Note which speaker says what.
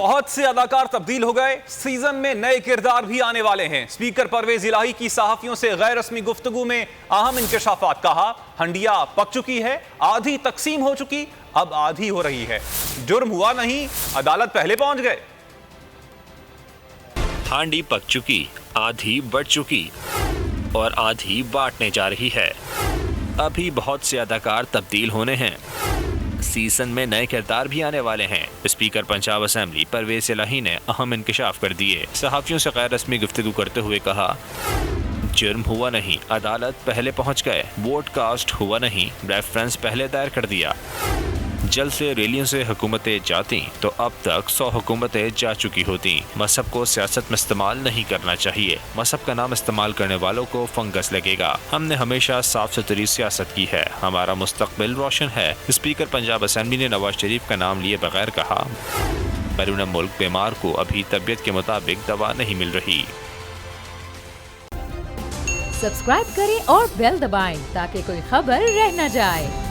Speaker 1: बहुत से अदाकार तब्दील हो गए, सीजन में नए किरदार भी आने वाले हैं। स्पीकर परवेज इलाही की सहाफियों से गैर रस्मी गुफ्तगू में अहम इंकशाफात। कहा, हंडिया पक चुकी है, आधी तकसीम हो चुकी, अब आधी हो रही है। जुर्म हुआ नहीं, अदालत पहले पहुंच गए।
Speaker 2: हांडी पक चुकी, आधी बढ़ चुकी और आधी बांटने जा रही है। अभी बहुत से अदाकार तब्दील होने हैं, सीजन में नए किरदार भी आने वाले हैं। स्पीकर पंजाब असेंबली परवेज इलाही ने अहम इंकशाफ कर दिए। सहाफियों से गैर रस्मी गुफ्तगू करते हुए कहा, जुर्म हुआ नहीं, अदालत पहले पहुंच गए। वोट कास्ट हुआ नहीं, रेफरेंस पहले दायर कर दिया। जल्द से रैलियों से हुकूमतें जाती तो अब तक 100 हुकूमतें जा चुकी होती। मजहब को सियासत में इस्तेमाल नहीं करना चाहिए। मजहब का नाम इस्तेमाल करने वालों को फंगस लगेगा। हमने हमेशा साफ सुथरी सियासत की है, हमारा मुस्तकबिल रोशन है। स्पीकर पंजाब असेंबली ने नवाज शरीफ का नाम लिए बगैर कहा, बैरून मुल्क बीमार को अभी तबीयत के मुताबिक दवा नहीं मिल रही।
Speaker 3: सब्सक्राइब करें और बेल दबाएं ताकि कोई खबर रह न जाए।